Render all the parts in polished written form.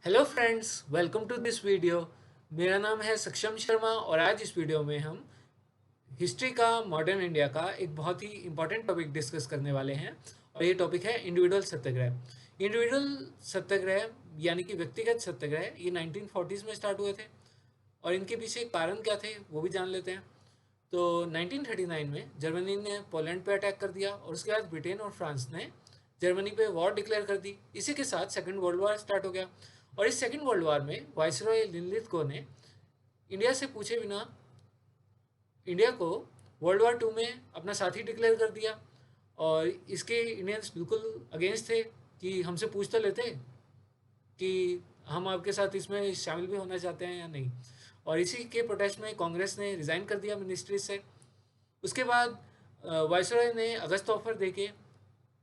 Hello friends, welcome to this video. मेरा नाम है सक्षम शर्मा और आज इस वीडियो में हम हिस्ट्री का, मॉडर्न इंडिया का एक बहुत ही इम्पोर्टेंट टॉपिक डिस्कस करने वाले हैं। और ये टॉपिक है इंडिविजुअल सत्याग्रह। इंडिविजुअल सत्याग्रह यानी कि व्यक्तिगत सत्याग्रह ये 1940s में स्टार्ट हुए थे और इनके पीछे कारण क्या थे वो भी जान लेते हैं। तो 1939 में जर्मनी ने पोलैंड पे अटैक कर दिया और उसके बाद ब्रिटेन और फ्रांस ने जर्मनी पे वॉर डिक्लेयर कर दी। इसी के साथ सेकेंड वर्ल्ड वॉर स्टार्ट हो गया और इस सेकेंड वर्ल्ड वॉर में वाइसरॉय लिनलिथगो ने इंडिया से पूछे बिना इंडिया को वर्ल्ड वॉर टू में अपना साथी डिक्लेयर कर दिया। और इसके इंडियंस बिल्कुल अगेंस्ट थे कि हमसे पूछ तो लेते कि हम आपके साथ इसमें शामिल भी होना चाहते हैं या नहीं। और इसी के प्रोटेस्ट में कांग्रेस ने रिज़ाइन कर दिया मिनिस्ट्री से। उसके बाद वाइसरॉय ने अगस्त ऑफर देके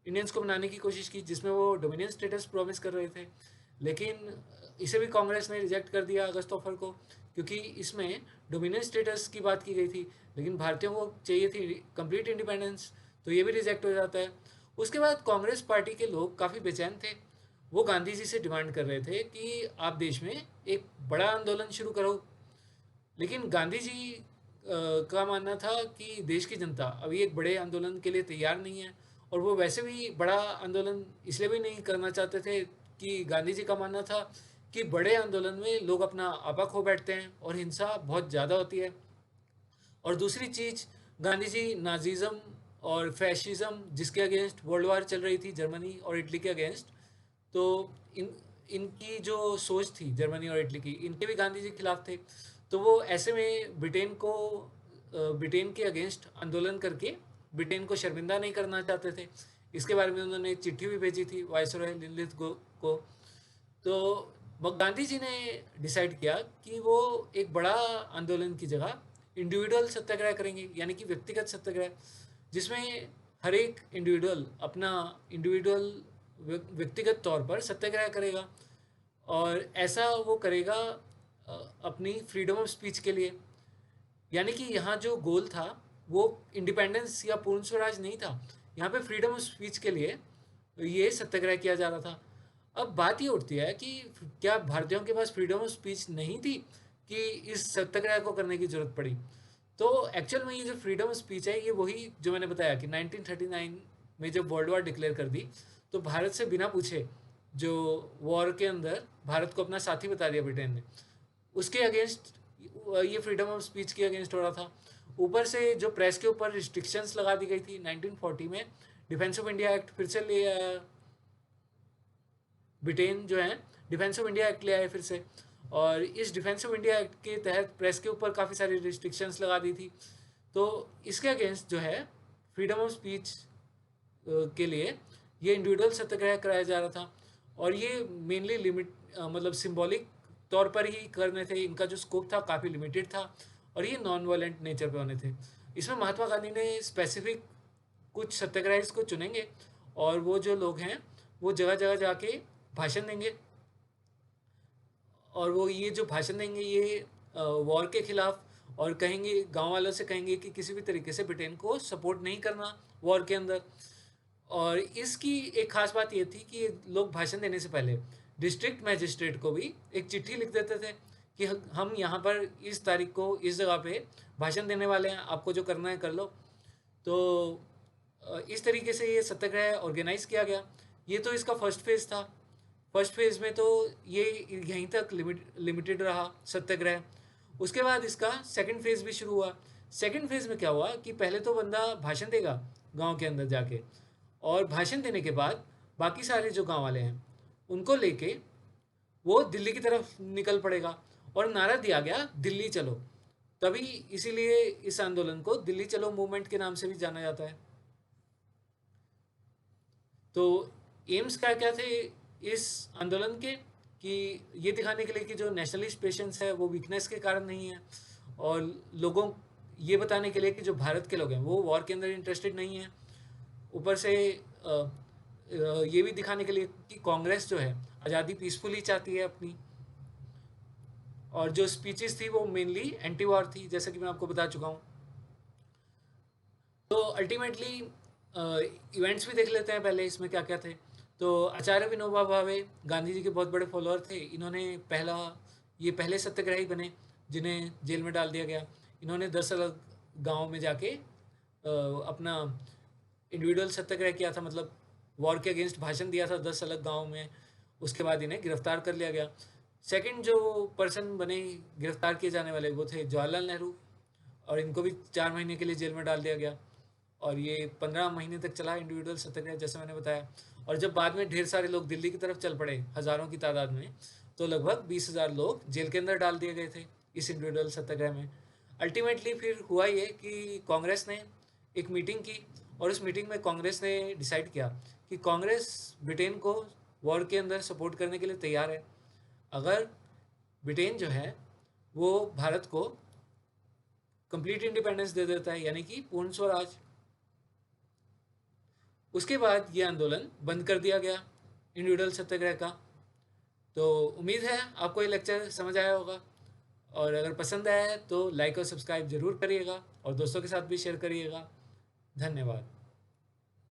इंडियंस को बनाने की कोशिश की जिसमें वो डोमिनियन स्टेटस प्रॉमिस कर रहे थे, लेकिन इसे भी कांग्रेस ने रिजेक्ट कर दिया अगस्त ऑफर को, क्योंकि इसमें डोमिनियन स्टेटस की बात की गई थी लेकिन भारतीयों को चाहिए थी कंप्लीट इंडिपेंडेंस, तो ये भी रिजेक्ट हो जाता है। उसके बाद कांग्रेस पार्टी के लोग काफ़ी बेचैन थे। वो गांधी जी से डिमांड कर रहे थे कि आप देश में एक बड़ा आंदोलन शुरू करो, लेकिन गांधी जी का मानना था कि देश की जनता अभी एक बड़े आंदोलन के लिए तैयार नहीं है। और वो वैसे भी बड़ा आंदोलन इसलिए भी नहीं करना चाहते थे कि गांधी जी का मानना था कि बड़े आंदोलन में लोग अपना आपा खो बैठते हैं और हिंसा बहुत ज़्यादा होती है। और दूसरी चीज़, गांधी जी नाजिज़म और फैशिज़म जिसके अगेंस्ट वर्ल्ड वार चल रही थी जर्मनी और इटली के अगेंस्ट, तो इन इनकी जो सोच थी जर्मनी और इटली की, इनके भी गांधी जी खिलाफ थे। तो वो ऐसे में ब्रिटेन के अगेंस्ट आंदोलन करके ब्रिटेन को शर्मिंदा नहीं करना चाहते थे। इसके बारे में उन्होंने चिट्ठी भी भेजी थी वायसरॉय लिनलिथगो को। तो गांधी जी ने डिसाइड किया कि वो एक बड़ा आंदोलन की जगह इंडिविजुअल सत्याग्रह करेंगे, यानी कि व्यक्तिगत सत्याग्रह, जिसमें हर एक इंडिविजुअल अपना इंडिविजुअल व्यक्तिगत तौर पर सत्याग्रह करेगा। और ऐसा वो करेगा अपनी फ्रीडम ऑफ स्पीच के लिए। यानी कि यहाँ जो गोल था वो इंडिपेंडेंस या पूर्ण स्वराज नहीं था, यहाँ पे फ्रीडम ऑफ स्पीच के लिए ये सत्याग्रह किया जा रहा था। अब बात ये उठती है कि क्या भारतीयों के पास फ्रीडम ऑफ स्पीच नहीं थी कि इस सत्याग्रह को करने की जरूरत पड़ी। तो एक्चुअल में ये जो फ्रीडम ऑफ स्पीच है ये वही जो मैंने बताया कि 1939 में जब वर्ल्ड वॉर डिक्लेयर कर दी तो भारत से बिना पूछे जो वॉर के अंदर भारत को अपना साथी बता दिया ब्रिटेन ने, उसके अगेंस्ट ये फ्रीडम ऑफ स्पीच के अगेंस्ट हो रहा था। ऊपर से जो प्रेस के ऊपर रिस्ट्रिक्शंस लगा दी गई थी 1940 में, डिफेंस ऑफ इंडिया एक्ट फिर से ले आया ब्रिटेन जो है, डिफेंस ऑफ इंडिया एक्ट ले आए फिर से। और इस डिफेंस ऑफ इंडिया एक्ट के तहत प्रेस के ऊपर काफ़ी सारी रिस्ट्रिक्शंस लगा दी थी। तो इसके अगेंस्ट जो है फ्रीडम ऑफ स्पीच के लिए ये इंडिविजुअल सत्याग्रह कराया जा रहा था। और ये मेनली मतलब सिंबॉलिक तौर पर ही करने थे, इनका जो स्कोप था काफ़ी लिमिटेड था और ये नॉन वायलेंट नेचर पे होने थे। इसमें महात्मा गांधी ने स्पेसिफिक कुछ सत्याग्रहीज को चुनेंगे और वो जो लोग हैं वो जगह जगह जाके भाषण देंगे। और वो ये जो भाषण देंगे ये वॉर के खिलाफ, और कहेंगे, गांव वालों से कहेंगे कि किसी भी तरीके से ब्रिटेन को सपोर्ट नहीं करना वॉर के अंदर। और इसकी एक खास बात ये थी कि लोग भाषण देने से पहले डिस्ट्रिक्ट मैजिस्ट्रेट को भी एक चिट्ठी लिख देते थे कि हम यहाँ पर इस तारीख को इस जगह पे भाषण देने वाले हैं, आपको जो करना है कर लो। तो इस तरीके से ये सत्याग्रह ऑर्गेनाइज किया गया। ये तो इसका फर्स्ट फेज़ था। फर्स्ट फेज़ में तो ये यहीं तक लिमिटेड रहा सत्याग्रह। उसके बाद इसका सेकंड फेज़ भी शुरू हुआ। सेकंड फेज़ में क्या हुआ कि पहले तो बंदा भाषण देगा गांव के अंदर जाके, और भाषण देने के बाद बाकी सारे जो गांव वाले हैं उनको लेके वो दिल्ली की तरफ निकल पड़ेगा और नारा दिया गया दिल्ली चलो। तभी इसीलिए इस आंदोलन को दिल्ली चलो मूवमेंट के नाम से भी जाना जाता है। तो एम्स क्या क्या थे इस आंदोलन के, कि ये दिखाने के लिए कि जो नेशनलिस्ट पेशेंस है वो वीकनेस के कारण नहीं है, और लोगों ये बताने के लिए कि जो भारत के लोग हैं वो वॉर के अंदर इंटरेस्टेड नहीं है। ऊपर से ये भी दिखाने के लिए कि कांग्रेस जो है आज़ादी पीसफुली चाहती है अपनी। और जो स्पीचेस थी वो मेनली एंटी वॉर थी, जैसा कि मैं आपको बता चुका हूँ। तो अल्टीमेटली इवेंट्स भी देख लेते हैं पहले इसमें क्या क्या थे। तो आचार्य विनोबा भावे गांधी जी के बहुत बड़े फॉलोअर थे। इन्होंने ये पहले सत्याग्रही बने जिन्हें जेल में डाल दिया गया। इन्होंने 10 अलग गाँव में जाके अपना इंडिविजुअल सत्याग्रह किया था, मतलब वॉर के अगेंस्ट भाषण दिया था 10 अलग गाँव में। उसके बाद इन्हें गिरफ्तार कर लिया गया। सेकंड जो पर्सन बने गिरफ्तार किए जाने वाले वो थे जवाहरलाल नेहरू, और इनको भी 4 महीने के लिए जेल में डाल दिया गया। और ये 15 महीने तक चला इंडिविजुअल सत्याग्रह, जैसे मैंने बताया। और जब बाद में ढेर सारे लोग दिल्ली की तरफ चल पड़े हज़ारों की तादाद में, तो लगभग 20,000 लोग जेल के अंदर डाल दिए गए थे इस इंडिविजुअल सत्याग्रह में। अल्टीमेटली फिर हुआ ये कि कांग्रेस ने एक मीटिंग की, और उस मीटिंग में कांग्रेस ने डिसाइड किया कि कांग्रेस ब्रिटेन को वॉर के अंदर सपोर्ट करने के लिए तैयार है अगर ब्रिटेन जो है वो भारत को कंप्लीट इंडिपेंडेंस दे देता है, यानी कि पूर्ण स्वराज। उसके बाद ये आंदोलन बंद कर दिया गया इंडिविजुअल सत्याग्रह का। तो उम्मीद है आपको ये लेक्चर समझ आया होगा, और अगर पसंद आया है तो लाइक और सब्सक्राइब ज़रूर करिएगा और दोस्तों के साथ भी शेयर करिएगा। धन्यवाद।